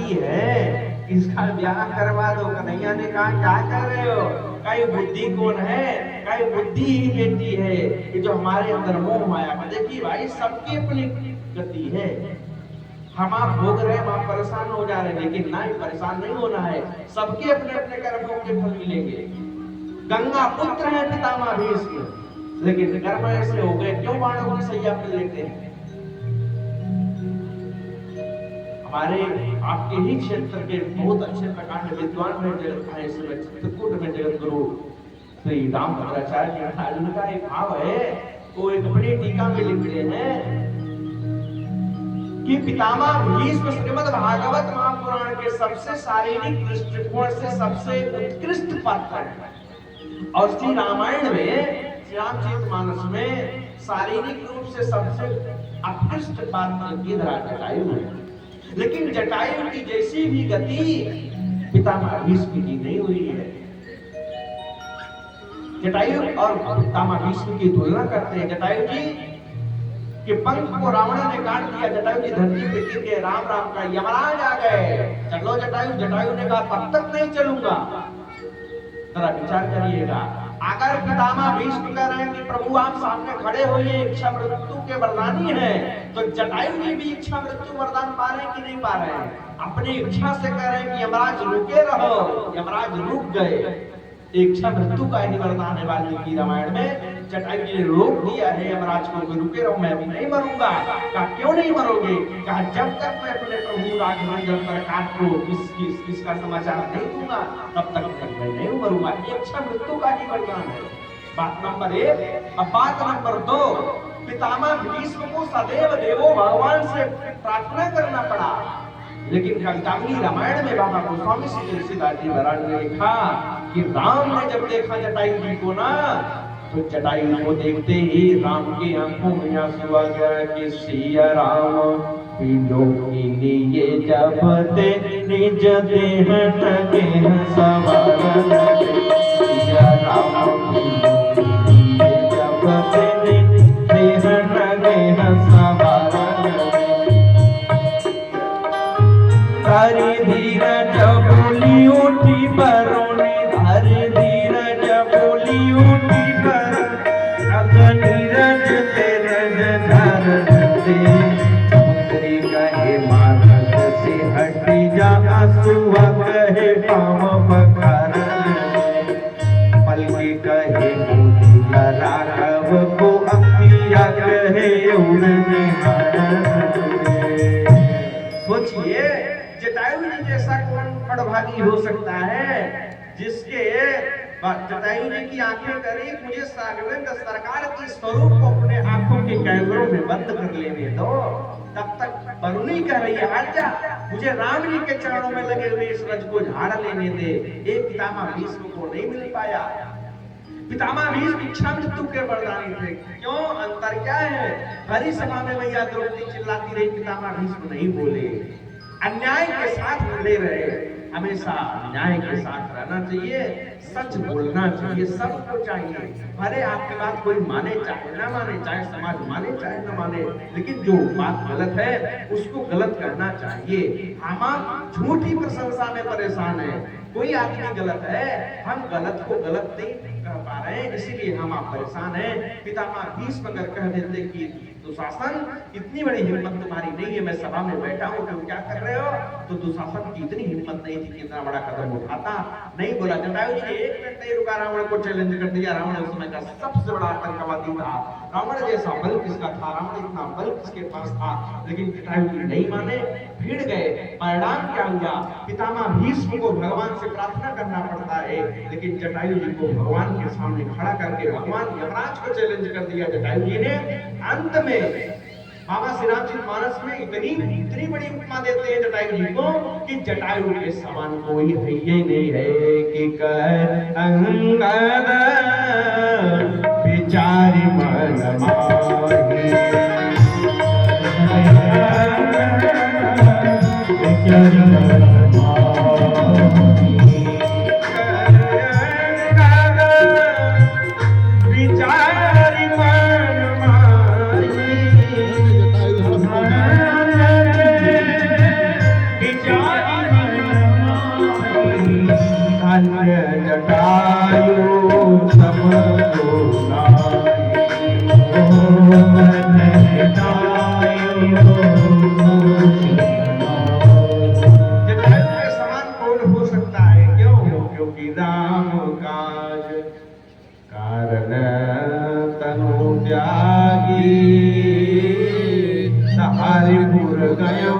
लड़की है, इसका ब्याह करवा दो। कन्हैया ने कहा क्या कर रहे हो? कई बुद्धि कौन है? कई बुद्धि ही बेटी है कि जो हमारे अंदर मोह माया का। देखिए भाई, सबकी अपनी गति है। हम आप भोग रहे हैं, हम आप परेशान हो जा रहे हैं, लेकिन नहीं, परेशान नहीं होना है। सबके अपने अपने कर्मों के फल मिलेंगे। गंगा पुत्र है पितामह भीष्म, लेकिन कर्म ऐसे हो गए, क्यों बाणों की सैया पे लेते हैं? हमारे आपके ही क्षेत्र के बहुत अच्छे प्रकार के विद्वान में जगत है, चित्रकूट में जगत गुरु श्री रामभद्राचार्य महाराज, उनका एक भाव है, वो एक अपनी टीका में लिख रहे हैं कि पितामह भीष्म श्रीमद् भागवत महापुराण के सबसे शारीरिक दृष्टिकोण से सबसे उत्कृष्ट पात्र है, और श्री रामायण में, श्री रामचरितमानस में शारीरिक रूप से सबसे उत्कृष्ट पात्र जटायु है। लेकिन जटायु की जैसी भी गति पितामह भीष्म की नहीं हुई है। जटायु और पितामह भीष्म की तुलना करते हैं। जटायु जी के पंख को रावण ने काट दिया, जटायु जी धरती पे गिर गए, राम राम का यमराज आ गए, चलो जटायु। जटायु ने कहा तब तक नहीं चलूंगा। जरा विचार करिएगा, अगर पितामह भीष्म कह रहे हैं कि प्रभु आप सामने खड़े होइए, इच्छा मृत्यु के वरदानी है, तो जटायु जी भी इच्छा मृत्यु वरदान पा रहे हैं कि नहीं पा रहे हैं? अपनी इच्छा से कह रहे हैं कि यमराज रुके रहो, यमराज रुक गए। इच्छा मृत्यु का ही वरदान है वाल्मीकि रामायण में। जटायु जी ने रोक दिया है यमराज को कि रुके रहो, मैं अभी नहीं मरूंगा। कहा क्यों नहीं मरोगे? कहा जब तक मैं अपने प्रभु राघवेंद्र सरकार को इसका समाचार नहीं दूंगा, तब तक मैं नहीं मरूंगा। इच्छा मृत्यु का ही वरदान है, बात नंबर 1। अब बात नंबर 2, पितामह भीष्म को सदैव देवो भगवान से प्रार्थना करना पड़ा। लेकिन कंकावली रामायण में बाबा गोस्वामी श्री तुलसीदास जी महाराज ने लिखा कि राम ने जब देखा जटायु जी को ना, तो जटायु को देखते ही राम की आंखों में आंसू आ गया कि सिया राम विलोकिनी ये जब ते निज देह टके सवारन, सिया राम विलोकिनी ये जब ते निज देह टके सवारन। हरि धीरज बोली उठी बरोनी, हरि धीरज बोली उठी बरोनी, नीरज तेरे धरन से पुत्री कहे मानस से हटी जा, आंसुआ कहे पाँव पखारन, पलकी कहे मोती राघव को, अपिया कहे उड़ने सोचिए, जटायु जी जैसा कौन बड़भागी हो सकता है जिसके जटायु जी की आंखें करी मुझे राघवेंद्र सरकार की स्वरूप को अपने आंखों के कैमरों में बंद कर लेने दो। तब तक वरुणी कह रही है हट जा, मुझे राम जी के चरणों में लगे हुए इस रज को झाड़ लेने दे। एक पितामह भीष्म को नहीं मिल पाया। पितामह भीष्म इच्छा मृत्यु के वरदानी थे। क्यों? अंतर क्या है? हरि सभा में मैया द्रौपदी चिल्लाती रही, पितामह भीष्म नहीं बोले। अन्याय के साथ लड़े रहे। हमेशा न्याय के साथ रहना चाहिए, सच बोलना चाहिए, सबको चाहिए। भले आपकी बात कोई माने चाहे ना माने, चाहे समाज माने चाहे ना माने, लेकिन जो बात गलत है उसको गलत करना चाहिए। हम झूठी प्रशंसा में परेशान है। कोई आदमी गलत है, हम गलत को गलत नहीं कर पा रहे हैं, इसीलिए हम आप परेशान हैं। पितामह भीष्म अगर कह देते कि दुशासन इतनी बड़ी हिम्मत तुम्हारी नहीं है, मैं सभा में बैठा हूँ, तुम क्या कर रहे हो, तो दुशासन की इतनी हिम्मत नहीं थी कि इतना बड़ा कदम उठाता। नहीं बोला। जटायु जी ने एक मिनट नहीं रुका, रावण को चैलेंज कर दिया। रावण उस समय का सबसे बड़ा आतंकवादी था। रावण जैसा बल किसका था, रावण इतना बल किसके पास था, लेकिन जटायु जी नहीं माने, भिड़ गए। परिणाम क्या हुआ? पितामह भीष्म को भगवान से प्रार्थना करना पड़ता है, लेकिन जटायु जी को भगवान के सामने खड़ा करके भगवान यमराज को चैलेंज कर दिया जटायु जी ने। अंत में बाबा श्री रामचरितमानस में इतनी बड़ी उपमा देते हैं जटायु जी को कि जटायु के समान कोई है ही नहीं है कि कह अंगद विचारी मन माही। जटायु सम को जटायु के समान कौन हो सकता है? क्यों? क्योंकि राम काज कारण तनु त्यागी हरिपुर गयो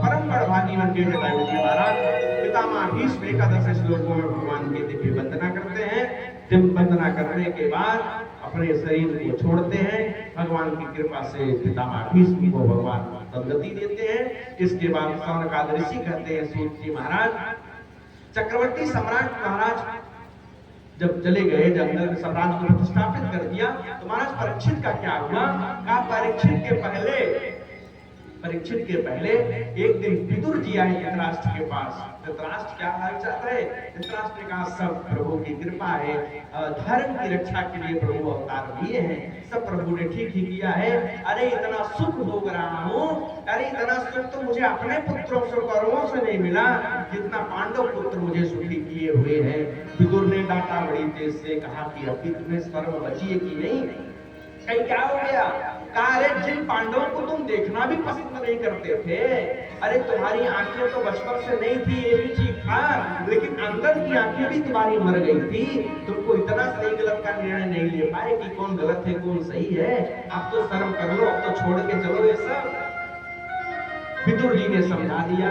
परम बड़भागी बन के जटायु जी महाराज पितामह भीष्म एकादश श्लोकों में भगवान की दिव्य वंदना करते हैं। दिव्य वंदना करने के बाद अपने शरीर को छोड़ते हैं। भगवान की कृपा से पितामह भीष्म को भगवान सदगति देते हैं। इसके बाद सौनकाद ऋषि कहते हैं सूत जी महाराज चक्रवर्ती सम्राट महाराज जब चले गए जंगल में सम्राट को प्रतिष्ठापित कर दिया तो महाराज परीक्षित का क्या हुआ? कहा परीक्षित के पहले एक दिन विदुर जी आए धृतराष्ट्र के पास। धृतराष्ट्र क्या हाल चाल है? धृतराष्ट्र ने कहा सब प्रभु की कृपा है, धर्म की रक्षा के लिए प्रभु अवतार लिए हैं, सब प्रभु ने ठीक ही किया है। अरे इतना सुख भोग रहा हूँ, अरे इतना सुख तो मुझे अपने पुत्रों से कौरवों से नहीं मिला जितना पांडव पुत्र मुझे सुखी किए हुए हैं। विदुर ने डांटा बड़ी तेज से, कहा कि अभी तुम्हें शर्म बची है कि नहीं? कहीं क्या हो गया? कहा अरे जिन पांडवों को तुम देखना भी पसंद नहीं करते थे, अरे तुम्हारी आंखें तो बचपन से नहीं थी ये भी ठीक था, लेकिन अंदर की आंखें भी तुम्हारी मर गई थी। तुमको इतना सही गलत का निर्णय नहीं ले पाए कि कौन गलत है कौन सही है। अब तो शर्म कर लो, अब तो छोड़ के चलो ये सब। विदुर जी ने समझा दिया।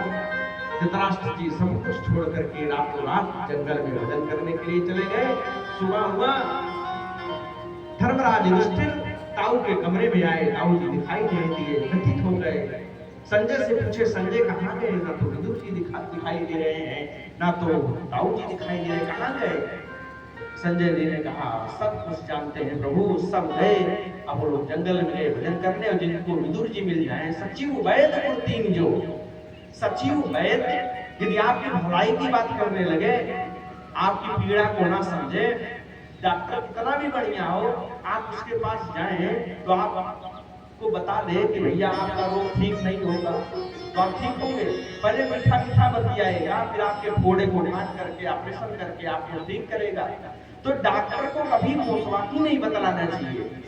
धृतराष्ट्र जी सब कुछ छोड़ करके रातों रात जंगल में भजन करने के लिए चले गए। सुबह हुआ, धर्मराज युधिष्ठिर ताऊ के कमरे में आए। ताऊ जी दिखाई नहीं दिए, व्यथित हो गए। संजय से पूछे, संजय कहाँ गए? ना तो विदुर जी दिखाई दे रहे हैं, ना तो ताऊ जी दिखाई दे रहे, कहाँ गए? संजय जी ने कहा सब कुछ जानते हैं प्रभु, सब गए। अब वो लोग जंगल में गए भजन करने, और जिनको विदुर जी मिल जाए, सचिव वैद्य और तीन जो सचिव वैद्य यदि आपकी भलाई की बात करने लगे, आपकी पीड़ा को ना समझे, डॉक्टर कितना भी बढ़िया हो, आप उसके पास जाएं तो आपको बता दे कि भैया आपका रोग ठीक नहीं होगा, तो आप ठीक होंगे। पहले मीठा मीठा बतियाएगा, फिर आपके फोड़े को काट करके ऑपरेशन करके आपको ठीक करेगा। तो डॉक्टर को कभी मोसवाकी नहीं बतलाना चाहिए।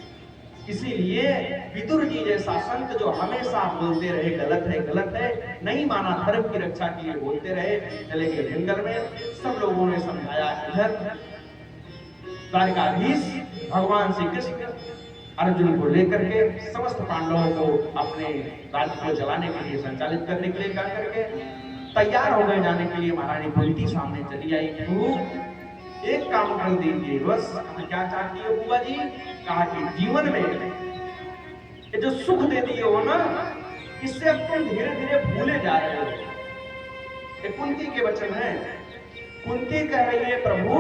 इसीलिए विदुर जी जैसा संत जो हमेशा बोलते रहे गलत है, नहीं माना, धर्म की रक्षा के लिए बोलते रहे। चले गए जंगल में, सब लोगों ने समझाया। इधर द्वारिकाधीश भगवान श्री कृष्ण अर्जुन को लेकर के समस्त पांडवों को अपने राज्य को चलाने के लिए, संचालित करने के लिए कहा करके तैयार हो गए जाने के लिए। महारानी कुंती सामने चली आई। एक काम कर दीजिए बस। क्या चाहती है बुआ जी? कहा कि जीवन में ये जो सुख दे दिए हो ना, इससे अब तुम धीरे धीरे भूले जा रहे हो। ये कुंती के वचन है। कुंती कह रही है प्रभु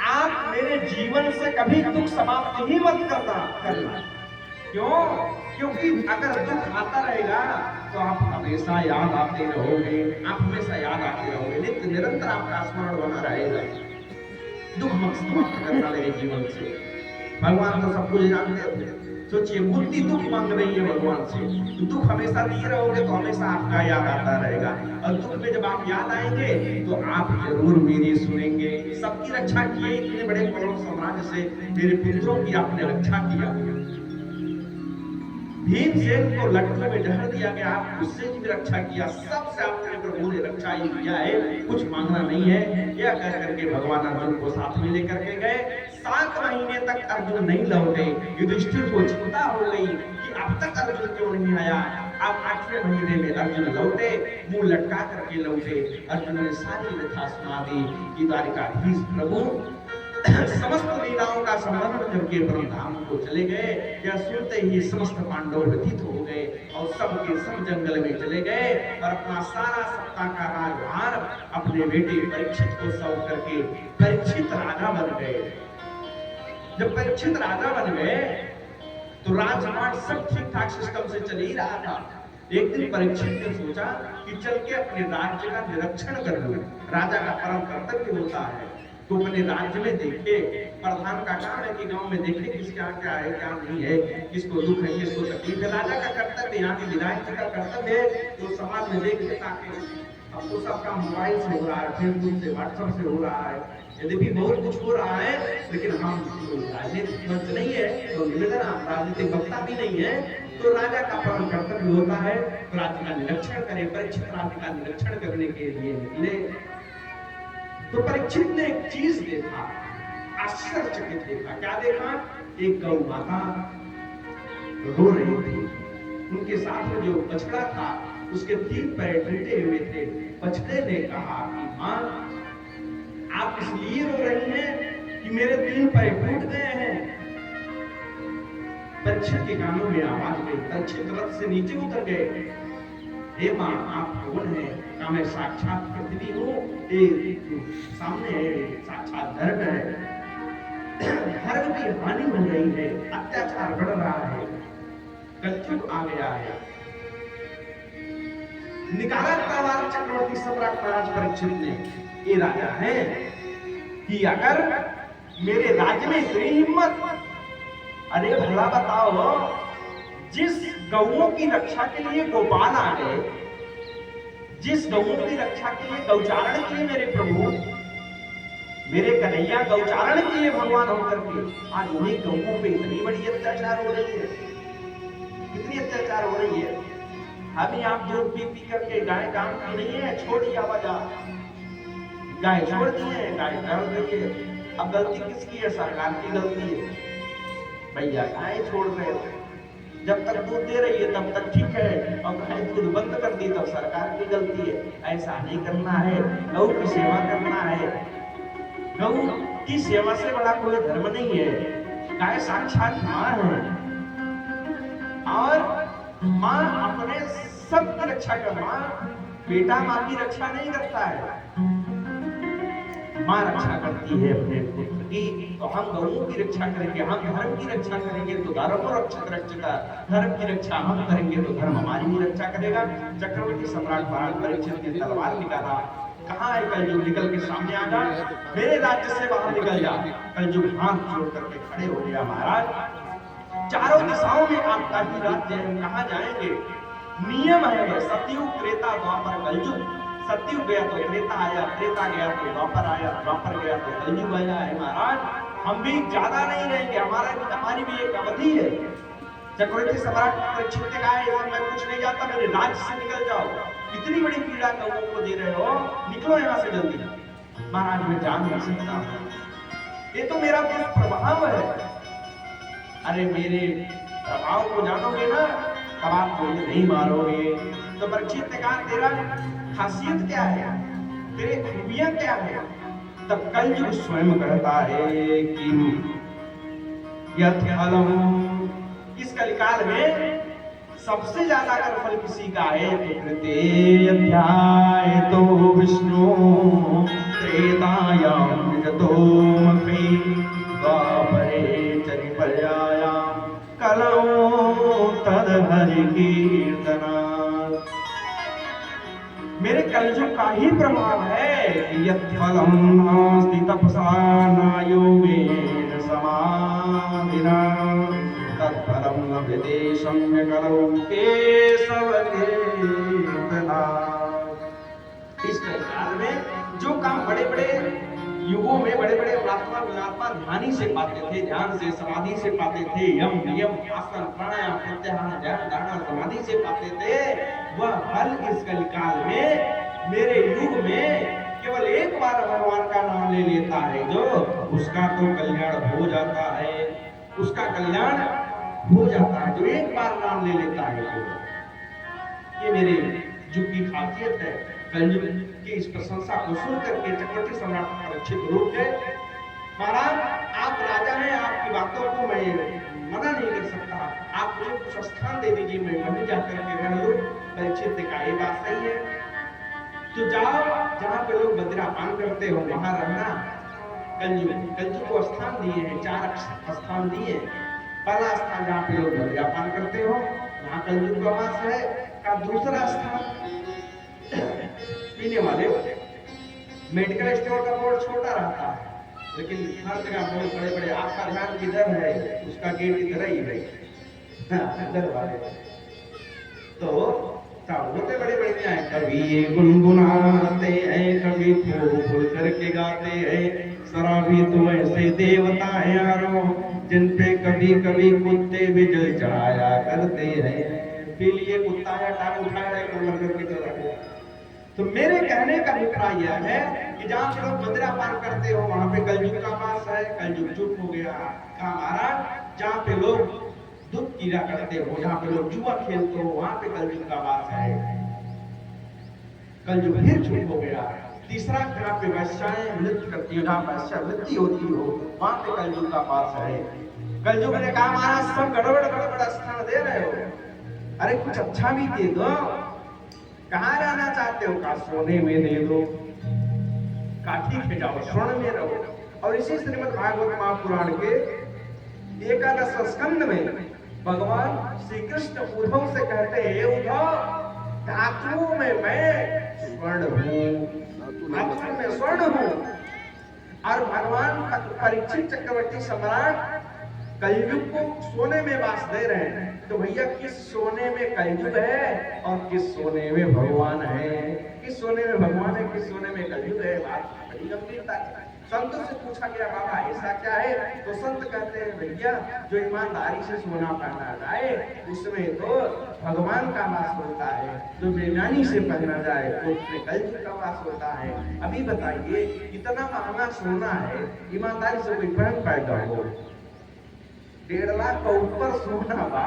आप मेरे जीवन से कभी दुख समाप्त ही मत करना। क्यों? क्योंकि अगर दुख आता रहेगा तो आप हमेशा याद आते रहोगे, आप हमेशा याद आते रहोगे, नित्य निरंतर आपका स्मरण बना रहेगा। दुख मत समाप्त करना मेरे जीवन से। भगवान तो सब कुछ जानते थे। सोचिए कुंती दुख मांग रही है भगवान से, तो दुख हमेशा दिए रहोगे तो हमेशा आपका याद आता रहेगा, और दुख में जब आप याद आएंगे तो आप जरूर मेरी सुनेंगे। सबकी रक्षा किए, इतने बड़े कौरव साम्राज्य से मेरे पुत्रों की आपने रक्षा किया। भीमसेन को लट्टू में जहर दिया गया, आप उससे भी रक्षा किया, सबसे आपने प्रभु ने रक्षा ही किया है, कुछ मांगना नहीं है। यह कह करके भगवान अर्जुन को साथ में लेकर के गए। 7 महीने तक अर्जुन नहीं लौटे। युधिष्ठिर को चिंता हो गई कि अब तक अर्जुन क्यों नहीं आया। अब 8वें महीने में अर्जुन लौटे, मुंह लटका करके लौटे। अर्जुन ने सारी व्यथा सुना दी कि द्वारिकाधीश प्रभु समस्त लीलाओं का संवर्णन करके परमधाम को चले गए। यह सुनते ही समस्त पांडव व्यथित हो गए और सबके सब जंगल में चले गए और अपना सारा सत्ता का राजभार अपने बेटे परीक्षित को सौंप करके परीक्षित राजा बन गए। जब परीक्षित राजा बन गए तो राजपाट सब ठीक ठाक सिस्टम से चल ही रहा था। एक दिन परीक्षित ने सोचा कि चल के अपने राज्य का निरीक्षण कर लूं। राजा का परम कर्तव्य होता है। तो अपने राज्य में देखे, प्रधान का काम है कि गांव में देखे किसके यहाँ क्या है क्या नहीं है, किसको दुख है किसको तकलीफ है। राजा का कर्तव्य, यहाँ के विधायक जी का कर्तव्य है तो समाज में देखे, ताकि अब तो सबका मोबाइल से हो रहा है, फेसबुक से, व्हाट्सएप से हो रहा है, यद्यपि बहुत कुछ हो रहा है, लेकिन हम राजनीतिक मंच नहीं है तो निवेदन, हम राजनीतिक वक्ता भी नहीं है, तो राजा का परम कर्तव्य होता है राज्य का निरीक्षण करे। परीक्षित राज्य का निरीक्षण करने के लिए निकले तो परीक्षित ने एक चीज देखा, आश्चर्यचकित देखा। क्या देखा? एक गौ माता रो रही थी, उनके साथ में जो बछड़ा था उसके 3 पैर टूटे हुए थे। बछड़े ने कहा कि माँ, आप इसलिए रो रही हैं कि मेरे 3 पैर टूट गए हैं। परीक्षित के कानों में आवाज गई, परीक्षित रथ से नीचे उतर गए। हे माँ, आप कौन है? क्या मैं साक्षात पृथ्वी हूँ? सामने साक्षात धर्म है, धर्म की हानि हो रही है, अत्याचार बढ़ रहा है, कलयुग आ गया है। निकाला तलवार चक्रवर्ती सम्राट महाराज परीक्षित ने, ये राजा है कि अगर मेरे राज्य में इतनी हिम्मत, अरे भला बताओ, जिस गौओं की रक्षा के लिए गोपाल आ गए, जिस गौओं की रक्षा के लिए गौचारण किए मेरे प्रभु, मेरे कन्हैया गौचारण किए भगवान होकर के, आज उन्हीं गौओं पे इतनी बड़ी अत्याचार हो रही है, कितनी अत्याचार हो रही है। अभी आप दूध पी करके गाय काम की नहीं है, छोड़ दिया वजह, गाय छोड़ दी है, गाय डर गई है। अब गलती किसकी है? सरकार की गलती है भैया, गाय छोड़ रहे हो, जब तक दूध दे रही है तब तक ठीक है, और गाय दूध बंद कर दी तब सरकार की गलती है। ऐसा नहीं करना है, गौ की सेवा करना है। गौ की सेवा से बड़ा कोई धर्म नहीं है। गाय साक्षात माँ है, और माँ अपने सबकी रक्षा कर, माँ बेटा माँ की रक्षा नहीं करता है, माँ रक्षा करती है अपने पुत्र की। तो हम गौओं की रक्षा करेंगे, हम धर्म की रक्षा करेंगे तो धर्म रक्षक रक्षता, धर्म की रक्षा हम करेंगे तो धर्म हमारी भी रक्षा करेगा। चक्रवर्ती सम्राट महाराज परीक्षित ने तलवार निकाला, कहा है कलयुग निकल के सामने आ जा, मेरे राज्य से बाहर निकल जा। कलयुग हाथ जोड़ करके खड़े हो गया, महाराज चारों दिशाओं में आपका ही राज्य है, कहां जाएंगे? नियम है सतयुग, त्रेता, द्वापर, कलयुग। सतयुग गया तो त्रेता आया, त्रेता गया तो द्वापर आया, द्वापर गया तो कलयुग आया है। महाराज हम भी ज्यादा नहीं रहेंगे, हमारी भी एक अवधि है। चक्रवर्ती सम्राट परीक्षित ने कहा, मैं कुछ नहीं जाता, मेरे राज्य से निकल जाओ, इतनी बड़ी पीड़ा गौओं को दे रहे हो, निकलो यहाँ से जल्दी। महाराज मैं जा नहीं सकता, ये तो मेरा दुष्प्रभाव है। अरे मेरे प्रभाव को जानोगे ना तब आप मुझे नहीं मारोगे। तो परीक्षित ने कहा, तेरा खासियत क्या है, तेरे खूबियां क्या है? तब कलयुग स्वयं कहता है कि इस कलिकाल में सबसे ज्यादा अगर फल किसी का है तो तृतीय अध्याय तो विष्णु त्रेतायाम जतो मखी द्वापरे चरिपर्यायाम कलौ तद हरि कीर्तना। मेरे कलयुग का ही प्रभाव है कि यत्फलं नास्ति तपसा न योगेन समाधिना तत्फलं लभ्यते सम्यकलौ केशव कीर्तना। इस काल में जो काम बड़े बड़े युगों में बड़े बड़े महात्मा ध्यानी से पाते थे, ध्यान से समाधि से पाते थे, यम नियम आसन प्राणायाम प्रत्याहार ध्यान धारणा समाधि से पाते थे, वह फल इस कलिकाल में मेरे युग में केवल एक बार भगवान का नाम ले लेता है जो, उसका तो कल्याण हो जाता है, उसका कल्याण हो जाता है जो एक बार नाम ले लेता है। तो ये मेरे युग की खासियत है। कलयुग की इस प्रशंसा को सुन करके चक्रवर्ती सम्राट परीक्षित रुक गए। महाराज आप राजा हैं, आपकी बातों को मैं मना नहीं कर सकता, आप मुझे कुछ स्थान दे दीजिए, मैं वहीं जाकर के रह लूं। परीक्षित ने कहा, ये बात सही है, तो जाओ जहां पे लोग मदिरापान करते हो वहां रहना। कलयुग को स्थान दिए हैं, 4 स्थान दिए। पहला स्थान जहाँ पे लोग मदिरापान करते हो वहां कलयुग का वास है। का दूसरा स्थान पीने वाले, मेडिकल स्टोर का बोर्ड छोटा रहता है, लेकिन हर जगह बहुत बड़े बड़े, आपका ध्यान किधर है, उसका गेट इधर ही है, हाँ, इधर वाले। तो होते बड़े बढ़िया है, कभी ये गुनगुनाते हैं, कभी फूल करके गाते हैं, शराबी तो ऐसे देवता है यारो, जिन पे कभी कभी कुत्ते भी जल चढ़ाया करते हैं। फिर ये कुत्ता या टांग उठाया करके चला गया। तो मेरे कहने का अभिप्राय यह है कि जहाँ पे लोग मदिरा पान करते हो वहां पे कलयुग का वास है, कलयुग चुप हो गया। कहा महाराज, जहाँ पे लोग दूध कीड़ा करते हो, जहाँ पे लोग जुआ खेलते हो, वहां पे कलयुग का वास है। कलयुग फिर चुप हो गया। तीसरा, जहाँ पे वैश्याएं नृत्य करती हो, जहाँ वैश्या नृत्य होती हो, वहां पे कलयुग का वास है। कलयुग ने कहा महाराज सब गड़बड़ गड़बड़ स्थान दे रहे हो, अरे कुछ अच्छा भी दे दो। कहाँ रहना चाहते हो? कहा सोने में दे दो। काठी पे जाओ, स्वर्ण में रहो। और इसी श्रीमद् भागवत महापुराण के 11 स्कंद में भगवान श्री कृष्ण उद्धव से कहते हैं, उद्धव धातुओं में मैं स्वर्ण हूँ, धातुओं में स्वर्ण हूँ। और भगवान परीक्षित चक्रवर्ती सम्राट कलयुग को सोने में वास दे रहे हैं। तो भैया किस सोने में कलयुग है और किस सोने में भगवान है? किस सोने में भगवान है, किस सोने में कलयुग है? बात बड़ी गंभीरता है। संतों से पूछा गया, बाबा ऐसा क्या है? तो संत कहते हैं, भैया जो ईमानदारी से सोना पहना जाए उसमें तो भगवान का वास होता है, जो बेईमानी से पहना जाए तो उसमें कलयुग का वास होता है। अभी बताइए, इतना महंगा सोना है, ईमानदारी से कोई पहन पाएगा? हो 1.5 लाख का ऊपर सोना बा,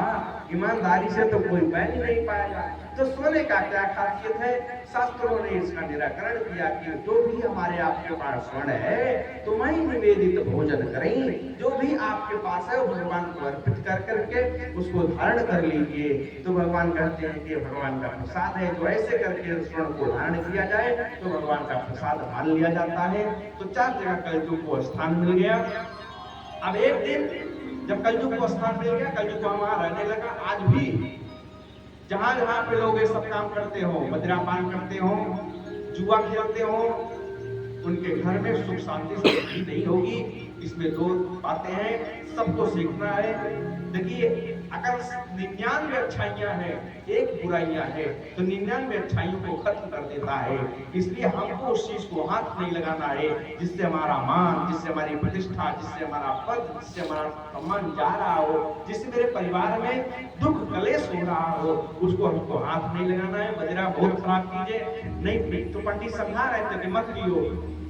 ईमानदारी से तो कोई पहन ही नहीं पाएगा। तो सोने का क्या खासियत है? शास्त्रों ने इसका निराकरण किया कि जो भी हमारे आपके पास स्वर्ण है तो वही निवेदित भोजन करें, जो भी आपके पास है वो भगवान को अर्पित कर करके उसको धारण कर लीजिए। तो भगवान कहते हैं कि भगवान का प्रसाद है, जो ऐसे करके स्वर्ण को धारण किया जाए तो भगवान का प्रसाद मान लिया जाता है। तो 4 जगह कलयुग को स्थान मिल गया। अब एक दिन जब कलयुग को स्थान मिल गया, कलयुग वहां रहने लगा। आज भी जहां जहां पे लोग ये सब काम करते हो, मदिरा पान करते हो, जुआ खेलते हो, उनके घर में सुख शांति समृद्धि नहीं होगी। इसमें 2 बातें हैं, सबको सीखना है। देखिए, अगर 99 अच्छाइयां हैं, 1 बुराइयां है, तो 99 अच्छाइयों को खत्म कर देता है। इसलिए हमको उस चीज को हाथ नहीं लगाना है जिससे हमारा मान, जिससे हमारी प्रतिष्ठा, जिससे हमारा पद, जिससे हमारा सम्मान जा रहा हो, जिससे मेरे परिवार में दुख कलेश हो रहा हो, उसको हमको हाथ नहीं लगाना है। मदिरा बहुत खराब चीज है, नहीं तो पंडित समझा रहे थे कि मत पियो,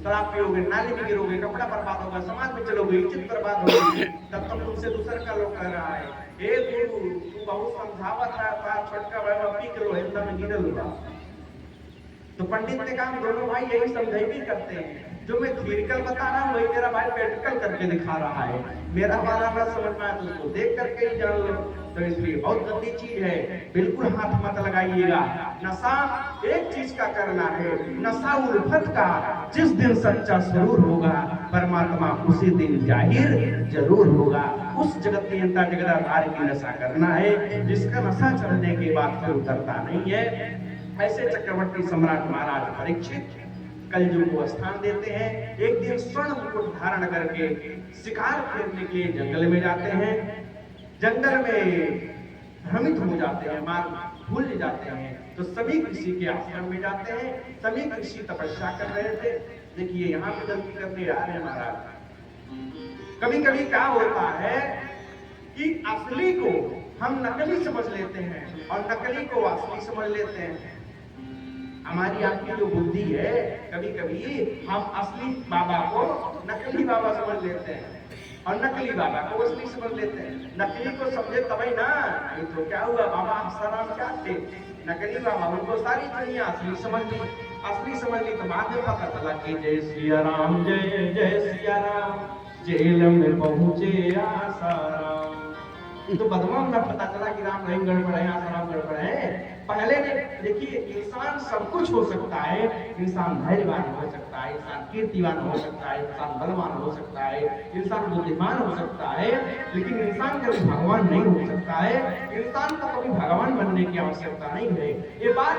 शराब पियोगे नाली में गिरोगे, कपड़ा बर्बाद होगा, समाज में चलोगे, इज्जत बर्बाद होगी। तब तक तुमसे दूसरे का लोग कह रहा है, हे गुरु तू बहुत समझावत है, छोटका भाई पी के लो हिंदा में गिरल हुआ। तो पंडित ने कहा दोनों भाई यही समझाई भी करते हैं, जो मैं थियरिकल बता रहा हूँ वही मेरा भाई प्रैक्टिकल करके दिखा रहा है। मेरा वाला ना समझ में आए तो उसको देख करके ही जान लो। तो इसलिए बहुत गंदी चीज है, बिल्कुल हाथ मत लगाइएगा। नशा एक चीज का करना है, नशा उल्फत का। जिस दिन सच्चा स्वरूप होगा परमात्मा उसी दिन जाहिर जरूर होगा। उस जगत नियंता जगदाधार की नशा करना है, जिसका नशा चढ़ने के बाद फिर उतरता नहीं है। ऐसे चक्रवर्ती सम्राट महाराज परीक्षित कलयुग को स्थान देते हैं। एक दिन स्वर्ण मुकुट धारण करके शिकार खेलने के लिए जंगल में जाते हैं। जंगल में भ्रमित हो जाते हैं, मार्ग भूल जाते हैं। तो सभी ऋषि के आश्रम में जाते हैं। सभी ऋषि तपस्या कर रहे थे। देखिए यहाँ पे गलती करते आ रहे हैं महाराज। कभी कभी क्या होता है कि असली को हम नकली समझ लेते हैं और नकली को असली समझ लेते हैं। हमारी आपकी जो बुद्धि है, कभी कभी हम असली बाबा को नकली बाबा समझ लेते हैं और नकली बाबा को असली समझ लेते हैं। नकली को समझे तभी ना, नहीं तो क्या हुआ, बाबा आसाराम क्या थे, नकली बाबा उनको सारी दुनिया असली समझ ली। असली समझ ली तो बाद में पता चला कि जय सिया राम, जय जय सिया राम, जेल में पहुंचे आसाराम। तो बदमाश में पता चला कि राम नहीं गड़बड़ है, आसाराम गड़बड़ है। पहले देखिए, इंसान सब कुछ हो सकता है। इंसान धैर्यवान हो सकता है, इंसान कीर्तिवान हो सकता है, इंसान बलवान हो सकता है, इंसान बुद्धिमान हो सकता है, लेकिन इंसान कभी भगवान नहीं हो सकता है। इंसान को कभी भगवान बनने की आवश्यकता नहीं है। ये बात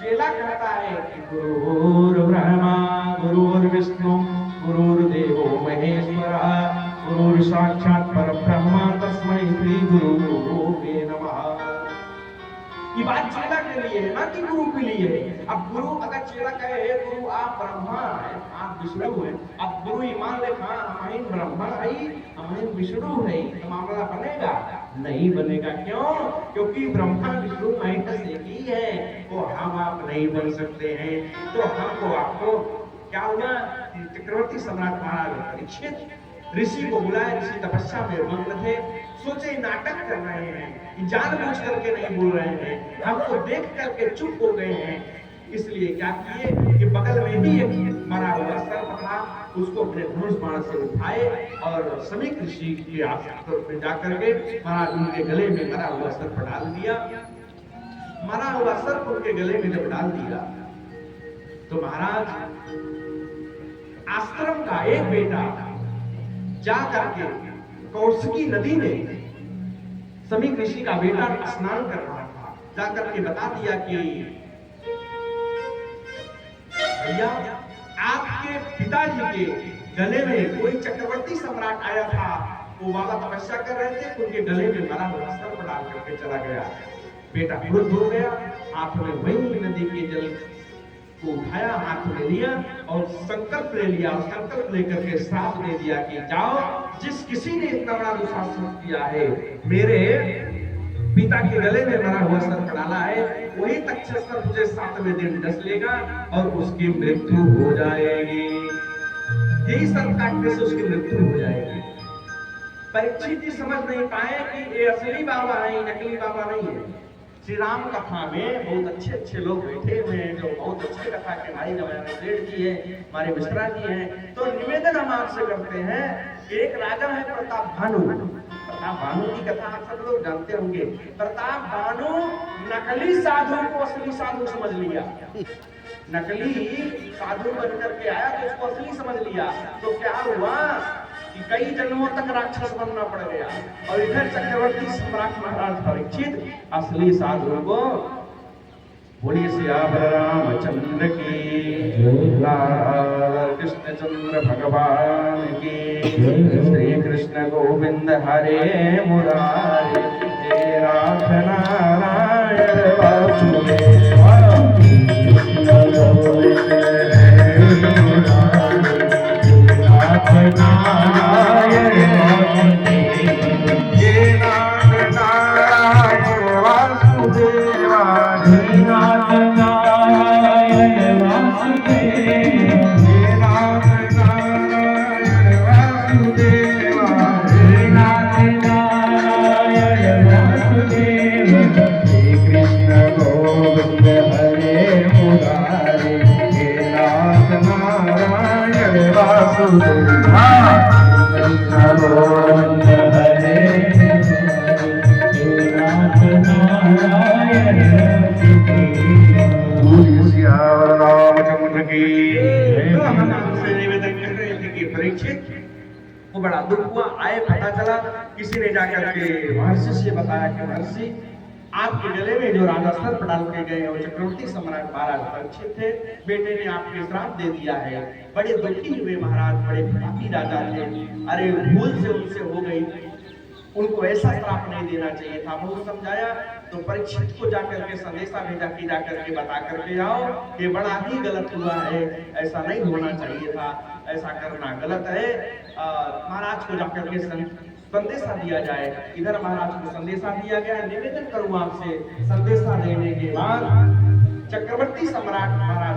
चेला कहता है कि गुरुर्ब्रह्मा गुरुर्विष्णु गुरुर्देवो महेश्वरः गुरुर् साक्षात् परब्रह्म तस्मै श्री गुरुवे नमः। ये बात चेला के लिए है ना कि गुरु के लिए है। अब गुरु अगर चेला कहे गुरु आप ब्रह्मा है, आप विष्णु है, अब गुरु ईमान ले हाँ हमारी ब्रह्मा है हमारी विष्णु है, तो मामला बनेगा नहीं बनेगा। क्यों? क्योंकि ब्रह्मा विष्णु महेश एक ही है, वो हम आप नहीं बन सकते हैं। तो हमको आपको क्या हुआ, चक्रवर्ती सम्राट महाराज परीक्षित ऋषि को बुलाए, ऋषि तपस्या में मग्न थे, सोचे नाटक कर रहे हैं, जानबूझ करके नहीं बोल रहे हैं, हमको देख करके चुप हो गए हैं। इसलिए क्या किए कि बगल में ही एक मरा हुआ सर्प था, उसको अपने धनुष बाण से उठाए और समीक ऋषि के आसन पर जाकर के महाराज उनके गले में मरा हुआ सर्प डाल दिया। मरा हुआ सर्प उनके गले में जब डाल दिया तो महाराज आश्रम का एक बेटा जा करके कौशिकी नदी में समीक ऋषि का बेटा स्नान कर रहा था, जाकर के बता दिया कि भैया आपके पिताजी के गले में कोई चक्रवर्ती सम्राट आया था, वो बाबा तपस्या कर रहे थे, उनके गले में मरा हुआ सर्प डाल करके चला गया। बेटा क्रुद्ध हो गया, हाथ में वही नदी के जल को उठाया, हाथ में लिया और संकल्प ले लिया, और संकल्प लेकर के श्राप दे दिया कि जाओ, जिस किसी ने इतना बड़ा दुशासन किया है, मेरे पिता के गले में मरा हुआ सर्प डाला है, वही तक्षक मुझे 7वें दिन डस लेगा और उसकी मृत्यु हो जाएगी। यही सर्प काटने से उसकी मृत्यु हो जाएगी। परीक्षित जी समझ नहीं पाए कि ये असली बाबा है, नकली बाबा नहीं है। श्री राम कथा में बहुत अच्छे अच्छे लोग बैठे हुए हैं, जो बहुत अच्छे कथा के भाई हमारे सेठ जी हैं, हमारे मिश्रा जी हैं। तो निवेदन हम आपसे करते हैं, एक राजा है प्रताप भानु। प्रताप भानु की कथा आप सब लोग जानते होंगे। प्रताप भानु नकली साधु को असली साधु समझ लिया, नकली साधु बन करके आया तो उसको असली समझ लिया। तो क्या हुआ कि कई जन्मों तक राक्षस बनना पड़ गया, और इधर चक्रवर्ती सम्राट महाराज परीक्षित असली साधु को बोलिए सियावर रामचंद्र की, लाल कृष्णचंद्र भगवान की, श्री कृष्ण गोविंद हरे मुरारे, जय नाथ नारायण वासुदेव, कृष्ण गोविंद हरे मुरारे, नाथ नारायण वासुदेव, जय नाथ नारायण वासुदेव, नाथ नारायण वासुदेव, नाथ नारायण वासुदेव, नाथ नारायण वासुदेव, श्री कृष्ण गोविंद हरे मुरारे, नाथ नारायण वासुदेव, कृष्ण गोविंद हरे नाथ नारायण रामचंद्र की। तो हम आपसे निवेदन कर रहे थे कि परीक्षित को बड़ा दुख हुआ, आए पता चला किसी ने जाकर के महर्षि से बताया कि महर्षि आपके गले में जो राजा सर्प डाल के गए वो चक्रवर्ती सम्राट महाराज परीक्षित थे, बेटे ने आपके श्राप दे दिया है। बड़े दुखी हुए महाराज, बड़े पापी राजा थे, अरे भूल से उनसे हो गई, उनको ऐसा श्राप नहीं देना चाहिए था। बहुत समझाया तो परीक्षित को जाकर के संदेशा भेजा कि जाकर के बता करके आओ, ये बड़ा ही गलत हुआ है, ऐसा नहीं होना चाहिए था, ऐसा करना गलत है। महाराज को जाकर के संदेशा दिया जाए। इधर महाराज को संदेशा दिया गया है। निवेदन करूं आपसे, संदेशा देने के बाद चक्रवर्ती सम्राट महाराज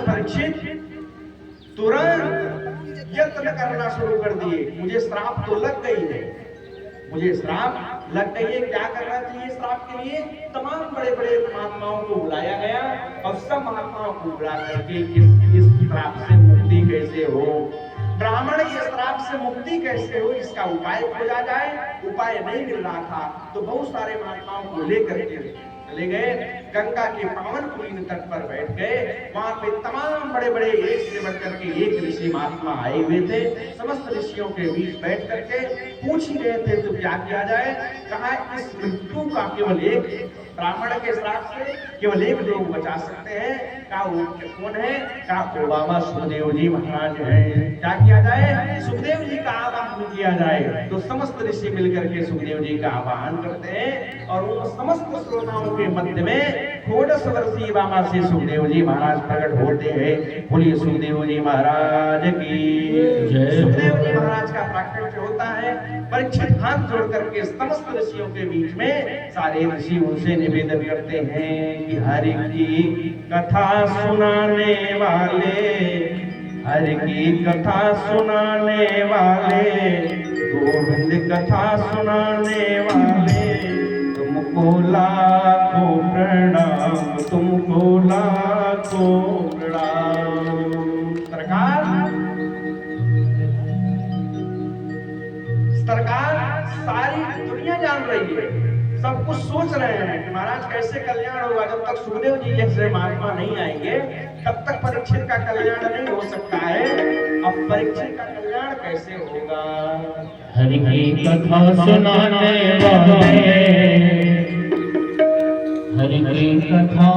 परीक्षित तुरंत यत्न करना शुरू कर दिए। मुझे श्राप तो लग गई है, मुझे श्राप लग गई है, क्या करना चाहिए श्राप के लिए? तमाम बड़े बड़े महात्माओं को बुलाया गया और सब महात्माओं को बुला करके इस श्राप से मुक्ति कैसे हो, ब्राह्मण के श्राप से मुक्ति कैसे हो, इसका उपाय खोजा जाए। उपाय नहीं मिल रहा था तो बहुत सारे महात्माओं को लेकर के चले गए, गंगा के पावन पुण्य तट पर बैठ गए। वहां पे तमाम बड़े बड़े एक से बढ़कर के एक ऋषि महात्मा आए हुए थे। समस्त ऋषियों के बीच बैठ करके पूछ ही रहे थे तो क्या किया जाए, कहा इस मृत्यु का केवल एक ब्राह्मण के श्राप से केवल एक लोग बचा सकते हैं। कहा वो कौन है, कहा बाबा सुखदेव जी महाराज हैं। क्या किया जाए, सुखदेव जी का आवाहन किया जाए। तो समस्त ऋषि मिलकर के सुखदेव जी का आवाहन करते हैं और उन समस्त श्रोताओं के मध्य में 14 वर्षीय बाबा से सुखदेव जी महाराज प्रकट होते हैं। बोलिए सुखदेव जी महाराज की जय। सुखदेव जी महाराज का प्राकट्य होता है। परीक्षित हाथ जोड़ करके समस्त ऋषियों के बीच में सारे ऋषि उनसे निवेदन करते हैं कि हरि की कथा सुनाने वाले, हरि की कथा सुनाने वाले, गोविंद कथा सुनाने वाले, तुमको लाखों प्रणाम, तुमको लाखों प्रणाम। सरकार सारी दुनिया जान रही है, सब कुछ सोच रहे हैं कि महाराज कैसे कल्याण होगा। जब तक सुखदेव जी जैसे महात्मा नहीं आएंगे तब तक परीक्षित का कल्याण नहीं हो सकता है। अब परीक्षित का कल्याण कैसे होगा। हरि की कथा सुनाने वाले, हरि की कथा